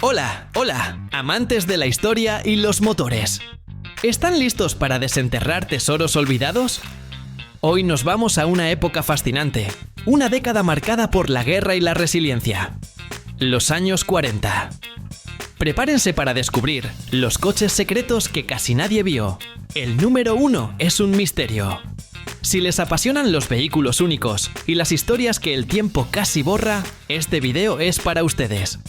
Hola, hola, amantes de la historia y los motores. ¿Están listos para desenterrar tesoros olvidados? Hoy nos vamos a una época fascinante, una década marcada por la guerra y la resiliencia. Los años 40. Prepárense para descubrir los coches secretos que casi nadie vio. El número 1 es un misterio. Si les apasionan los vehículos únicos y las historias que el tiempo casi borra, este video es para ustedes.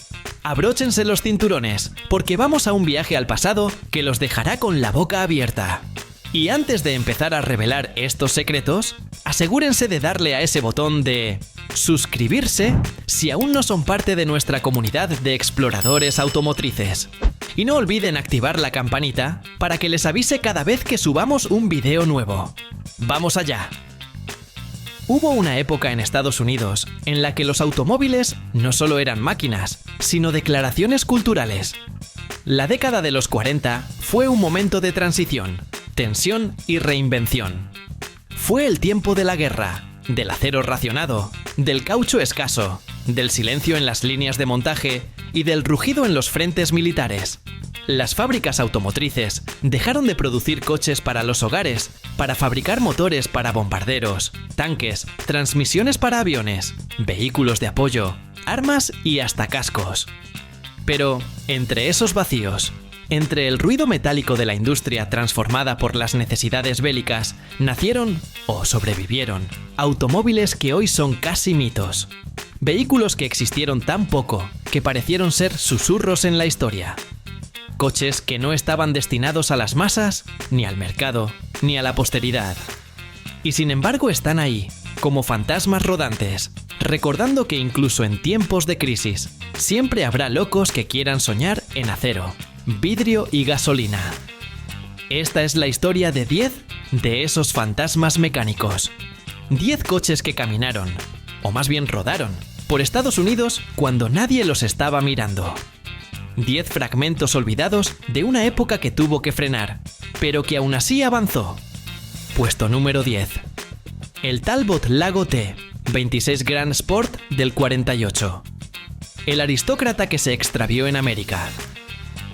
Abróchense los cinturones, porque vamos a un viaje al pasado que los dejará con la boca abierta. Y antes de empezar a revelar estos secretos, asegúrense de darle a ese botón de suscribirse si aún no son parte de nuestra comunidad de exploradores automotrices. Y no olviden activar la campanita para que les avise cada vez que subamos un video nuevo. ¡Vamos allá! Hubo una época en Estados Unidos en la que los automóviles no solo eran máquinas, sino declaraciones culturales. La década de los 40 fue un momento de transición, tensión y reinvención. Fue el tiempo de la guerra, del acero racionado, del caucho escaso, del silencio en las líneas de montaje y del rugido en los frentes militares. Las fábricas automotrices dejaron de producir coches para los hogares para fabricar motores para bombarderos, tanques, transmisiones para aviones, vehículos de apoyo, armas y hasta cascos. Pero, entre esos vacíos, entre el ruido metálico de la industria transformada por las necesidades bélicas, nacieron, o sobrevivieron, automóviles que hoy son casi mitos. Vehículos que existieron tan poco que parecieron ser susurros en la historia. Coches que no estaban destinados a las masas, ni al mercado, ni a la posteridad. Y sin embargo están ahí, como fantasmas rodantes, recordando que incluso en tiempos de crisis, siempre habrá locos que quieran soñar en acero, vidrio y gasolina. Esta es la historia de 10 de esos fantasmas mecánicos. 10 coches que caminaron, o más bien rodaron, por Estados Unidos cuando nadie los estaba mirando. 10 fragmentos olvidados de una época que tuvo que frenar, pero que aún así avanzó. Puesto número 10. El Talbot Lago T, 26 Grand Sport del 48. El aristócrata que se extravió en América.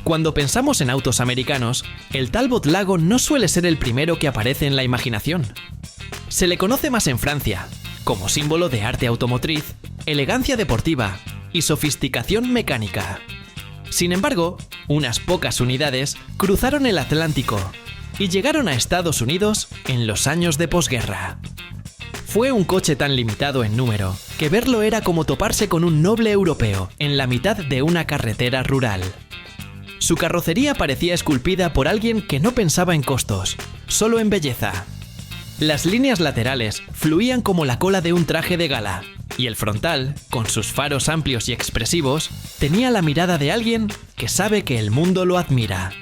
Cuando pensamos en autos americanos, el Talbot Lago no suele ser el primero que aparece en la imaginación. Se le conoce más en Francia, como símbolo de arte automotriz, elegancia deportiva y sofisticación mecánica. Sin embargo, unas pocas unidades cruzaron el Atlántico y llegaron a Estados Unidos en los años de posguerra. Fue un coche tan limitado en número que verlo era como toparse con un noble europeo en la mitad de una carretera rural. Su carrocería parecía esculpida por alguien que no pensaba en costos, solo en belleza. Las líneas laterales fluían como la cola de un traje de gala, y el frontal, con sus faros amplios y expresivos, tenía la mirada de alguien que sabe que el mundo lo admira.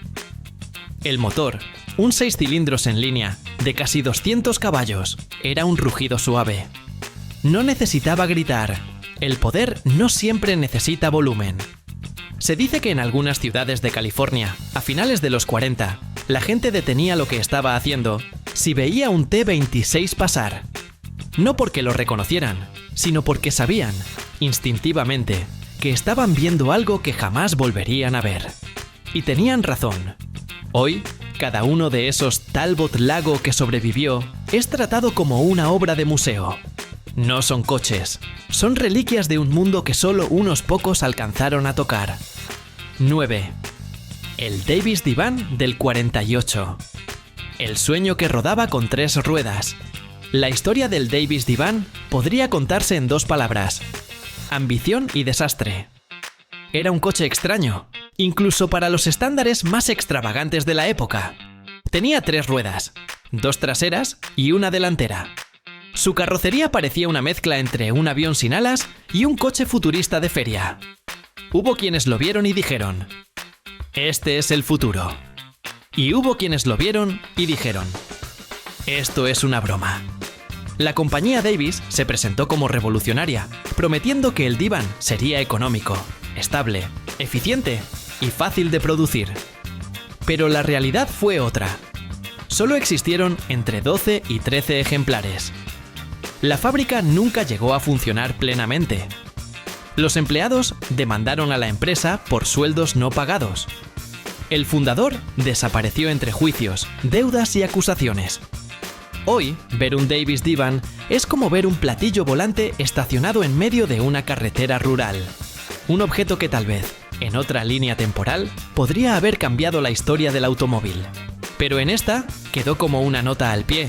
El motor, un 6 cilindros en línea, de casi 200 caballos, era un rugido suave. No necesitaba gritar. El poder no siempre necesita volumen. Se dice que en algunas ciudades de California, a finales de los 40, la gente detenía lo que estaba haciendo si veía un T-26 pasar. No porque lo reconocieran, sino porque sabían, instintivamente, que estaban viendo algo que jamás volverían a ver. Y tenían razón. Hoy, cada uno de esos Talbot Lago que sobrevivió es tratado como una obra de museo. No son coches, son reliquias de un mundo que solo unos pocos alcanzaron a tocar. 9. El Davis Divan del 48. El sueño que rodaba con 3 ruedas. La historia del Davis Divan podría contarse en 2 palabras: ambición y desastre. Era un coche extraño, incluso para los estándares más extravagantes de la época. Tenía 3 ruedas, 2 traseras y una delantera. Su carrocería parecía una mezcla entre un avión sin alas y un coche futurista de feria. Hubo quienes lo vieron y dijeron: este es el futuro. Y hubo quienes lo vieron y dijeron: esto es una broma. La compañía Davis se presentó como revolucionaria, prometiendo que el Divan sería económico, estable, eficiente y fácil de producir. Pero la realidad fue otra. Solo existieron entre 12 y 13 ejemplares. La fábrica nunca llegó a funcionar plenamente. Los empleados demandaron a la empresa por sueldos no pagados. El fundador desapareció entre juicios, deudas y acusaciones. Hoy, ver un Davis Divan es como ver un platillo volante estacionado en medio de una carretera rural. Un objeto que tal vez, en otra línea temporal, podría haber cambiado la historia del automóvil. Pero en esta, quedó como una nota al pie.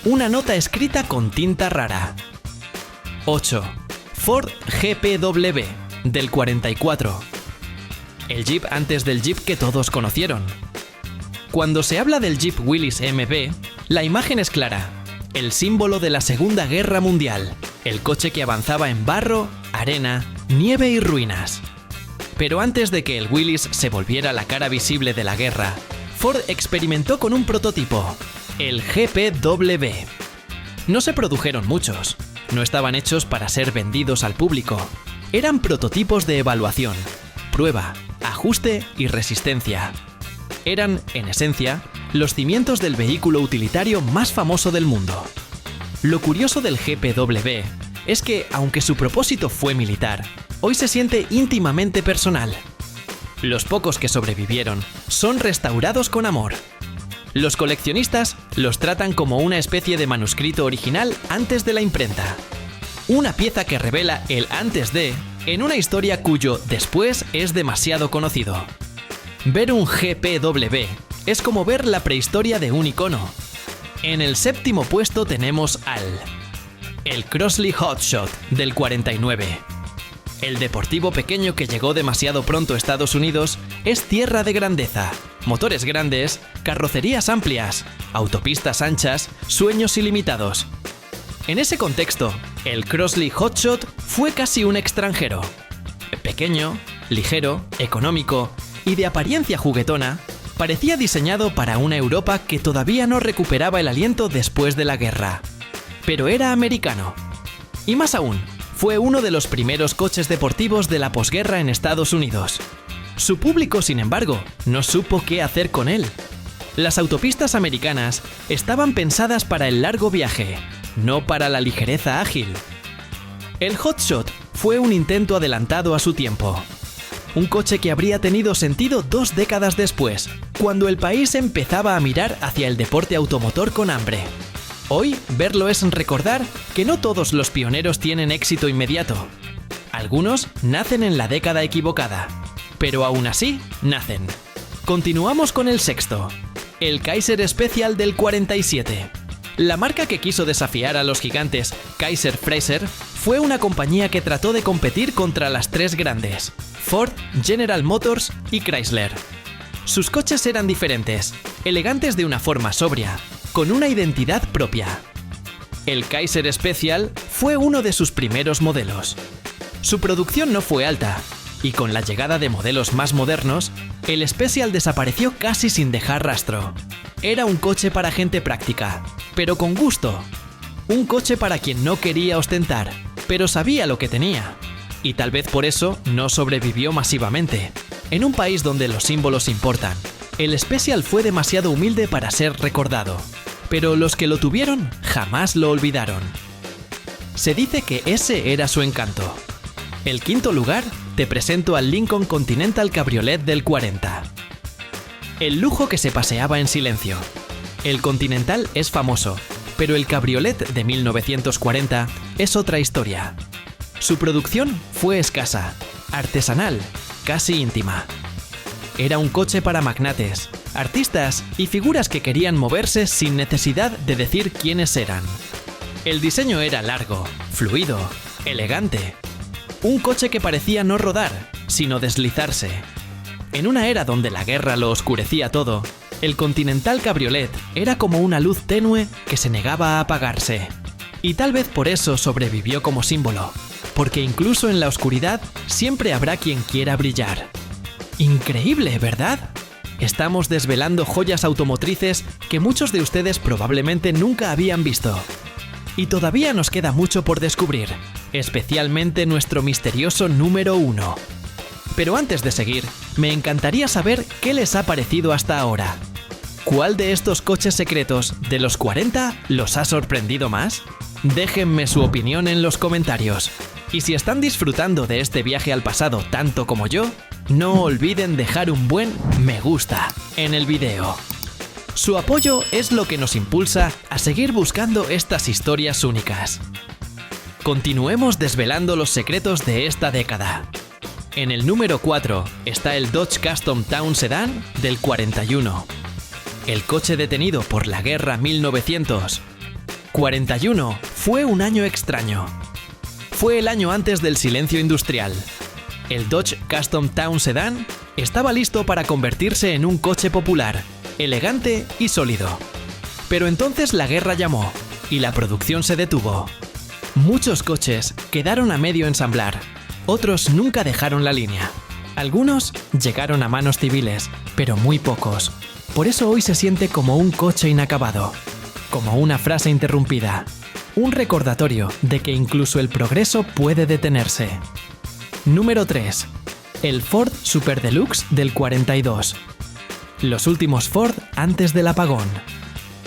Una nota escrita con tinta rara. 8. Ford GPW, del 44. El Jeep antes del Jeep que todos conocieron. Cuando se habla del Jeep Willys MB, la imagen es clara. El símbolo de la Segunda Guerra Mundial. El coche que avanzaba en barro, arena, nieve y ruinas. Pero antes de que el Willys se volviera la cara visible de la guerra, Ford experimentó con un prototipo, el GPW. No se produjeron muchos, no estaban hechos para ser vendidos al público. Eran prototipos de evaluación, prueba, ajuste y resistencia. Eran, en esencia, los cimientos del vehículo utilitario más famoso del mundo. Lo curioso del GPW es que, aunque su propósito fue militar, hoy se siente íntimamente personal. Los pocos que sobrevivieron son restaurados con amor. Los coleccionistas los tratan como una especie de manuscrito original antes de la imprenta. Una pieza que revela el antes de, en una historia cuyo después es demasiado conocido. Ver un GPW es como ver la prehistoria de un icono. En el 7º puesto tenemos el Crossley Hotshot del 49. El deportivo pequeño que llegó demasiado pronto a Estados Unidos es tierra de grandeza, motores grandes, carrocerías amplias, autopistas anchas, sueños ilimitados. En ese contexto, el Crossley Hotshot fue casi un extranjero. Pequeño, ligero, económico y de apariencia juguetona, parecía diseñado para una Europa que todavía no recuperaba el aliento después de la guerra. Pero era americano. Y más aún, fue uno de los primeros coches deportivos de la posguerra en Estados Unidos. Su público, sin embargo, no supo qué hacer con él. Las autopistas americanas estaban pensadas para el largo viaje, no para la ligereza ágil. El Hotshot fue un intento adelantado a su tiempo. Un coche que habría tenido sentido 2 décadas después, cuando el país empezaba a mirar hacia el deporte automotor con hambre. Hoy, verlo es recordar que no todos los pioneros tienen éxito inmediato. Algunos nacen en la década equivocada, pero aún así, nacen. Continuamos con el 6º, el Kaiser Special del 47. La marca que quiso desafiar a los gigantes Kaiser-Frazer fue una compañía que trató de competir contra las 3 grandes, Ford, General Motors y Chrysler. Sus coches eran diferentes, elegantes de una forma sobria, con una identidad propia. El Kaiser Special fue uno de sus primeros modelos. Su producción no fue alta, y con la llegada de modelos más modernos, el Special desapareció casi sin dejar rastro. Era un coche para gente práctica, pero con gusto. Un coche para quien no quería ostentar, pero sabía lo que tenía. Y tal vez por eso no sobrevivió masivamente. En un país donde los símbolos importan, el Special fue demasiado humilde para ser recordado. Pero los que lo tuvieron jamás lo olvidaron. Se dice que ese era su encanto. El 5º lugar, te presento al Lincoln Continental Cabriolet del 40. El lujo que se paseaba en silencio. El Continental es famoso, pero el Cabriolet de 1940 es otra historia. Su producción fue escasa, artesanal, casi íntima. Era un coche para magnates, artistas y figuras que querían moverse sin necesidad de decir quiénes eran. El diseño era largo, fluido, elegante. Un coche que parecía no rodar, sino deslizarse. En una era donde la guerra lo oscurecía todo, el Continental Cabriolet era como una luz tenue que se negaba a apagarse. Y tal vez por eso sobrevivió como símbolo, porque incluso en la oscuridad siempre habrá quien quiera brillar. Increíble, ¿verdad? Estamos desvelando joyas automotrices que muchos de ustedes probablemente nunca habían visto. Y todavía nos queda mucho por descubrir, especialmente nuestro misterioso número 1. Pero antes de seguir, me encantaría saber qué les ha parecido hasta ahora. ¿Cuál de estos coches secretos de los 40 los ha sorprendido más? Déjenme su opinión en los comentarios. Y si están disfrutando de este viaje al pasado tanto como yo, no olviden dejar un buen me gusta en el video. Su apoyo es lo que nos impulsa a seguir buscando estas historias únicas. Continuemos desvelando los secretos de esta década. En el número 4 está el Dodge Custom Town Sedan del 41. El coche detenido por la guerra 1900. 41 fue un año extraño. Fue el año antes del silencio industrial. El Dodge Custom Town Sedan estaba listo para convertirse en un coche popular, elegante y sólido. Pero entonces la guerra llamó y la producción se detuvo. Muchos coches quedaron a medio ensamblar, otros nunca dejaron la línea. Algunos llegaron a manos civiles, pero muy pocos. Por eso hoy se siente como un coche inacabado, como una frase interrumpida, un recordatorio de que incluso el progreso puede detenerse. Número 3. El Ford Super Deluxe del 42. Los últimos Ford antes del apagón.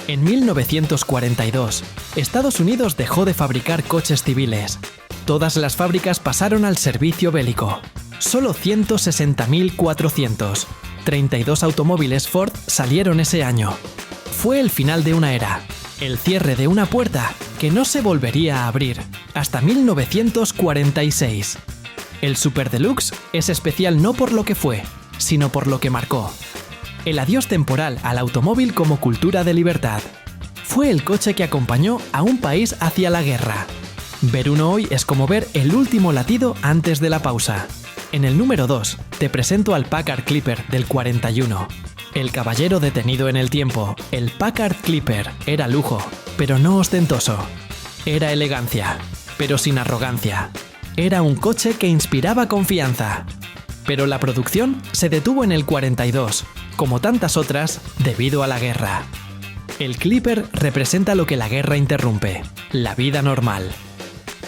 En 1942, Estados Unidos dejó de fabricar coches civiles. Todas las fábricas pasaron al servicio bélico. Solo 160.400. 32 automóviles Ford salieron ese año. Fue el final de una era, el cierre de una puerta que no se volvería a abrir hasta 1946. El Super Deluxe es especial no por lo que fue, sino por lo que marcó. El adiós temporal al automóvil como cultura de libertad. Fue el coche que acompañó a un país hacia la guerra. Ver uno hoy es como ver el último latido antes de la pausa. En el número 2 te presento al Packard Clipper del 41. El caballero detenido en el tiempo, el Packard Clipper era lujo, pero no ostentoso. Era elegancia, pero sin arrogancia. Era un coche que inspiraba confianza. Pero la producción se detuvo en el 42, como tantas otras, debido a la guerra. El Clipper representa lo que la guerra interrumpe, la vida normal.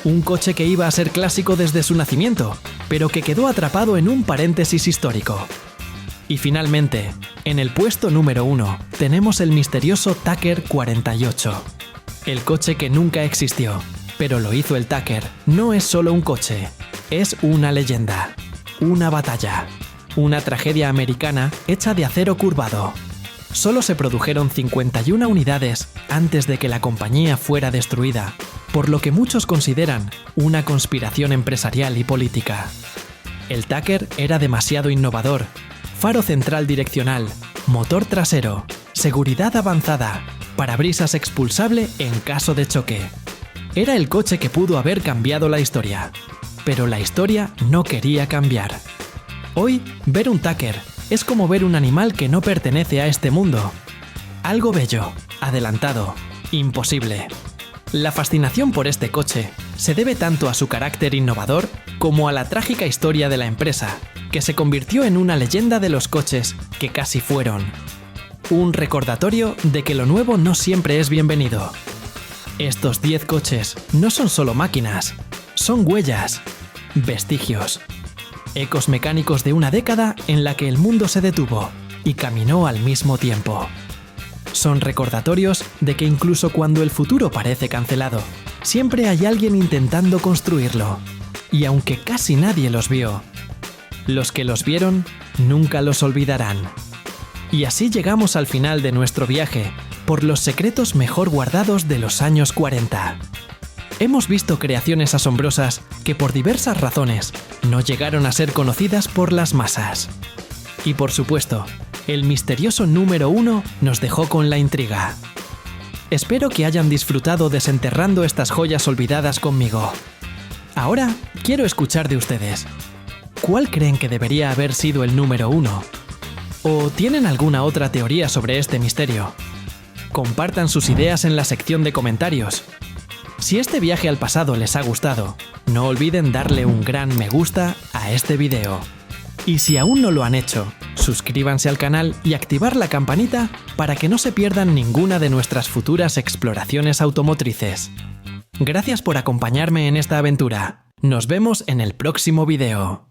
Un coche que iba a ser clásico desde su nacimiento, pero que quedó atrapado en un paréntesis histórico. Y finalmente, en el puesto número 1 tenemos el misterioso Tucker 48. El coche que nunca existió, pero lo hizo el Tucker. No es solo un coche, es una leyenda, una batalla, una tragedia americana hecha de acero curvado. Solo se produjeron 51 unidades antes de que la compañía fuera destruida, por lo que muchos consideran una conspiración empresarial y política. El Tucker era demasiado innovador. Faro central direccional, motor trasero, seguridad avanzada, parabrisas expulsable en caso de choque. Era el coche que pudo haber cambiado la historia, pero la historia no quería cambiar. Hoy, ver un Tucker es como ver un animal que no pertenece a este mundo. Algo bello, adelantado, imposible. La fascinación por este coche se debe tanto a su carácter innovador como a la trágica historia de la empresa, que se convirtió en una leyenda de los coches que casi fueron. Un recordatorio de que lo nuevo no siempre es bienvenido. Estos 10 coches no son solo máquinas, son huellas, vestigios, ecos mecánicos de una década en la que el mundo se detuvo y caminó al mismo tiempo. Son recordatorios de que incluso cuando el futuro parece cancelado, siempre hay alguien intentando construirlo. Y aunque casi nadie los vio, los que los vieron nunca los olvidarán. Y así llegamos al final de nuestro viaje por los secretos mejor guardados de los años 40. Hemos visto creaciones asombrosas que por diversas razones no llegaron a ser conocidas por las masas. Y por supuesto, el misterioso número 1 nos dejó con la intriga. Espero que hayan disfrutado desenterrando estas joyas olvidadas conmigo. Ahora quiero escuchar de ustedes. ¿Cuál creen que debería haber sido el número 1? ¿O tienen alguna otra teoría sobre este misterio? Compartan sus ideas en la sección de comentarios. Si este viaje al pasado les ha gustado, no olviden darle un gran me gusta a este video. Y si aún no lo han hecho, suscríbanse al canal y activar la campanita para que no se pierdan ninguna de nuestras futuras exploraciones automotrices. Gracias por acompañarme en esta aventura. Nos vemos en el próximo video.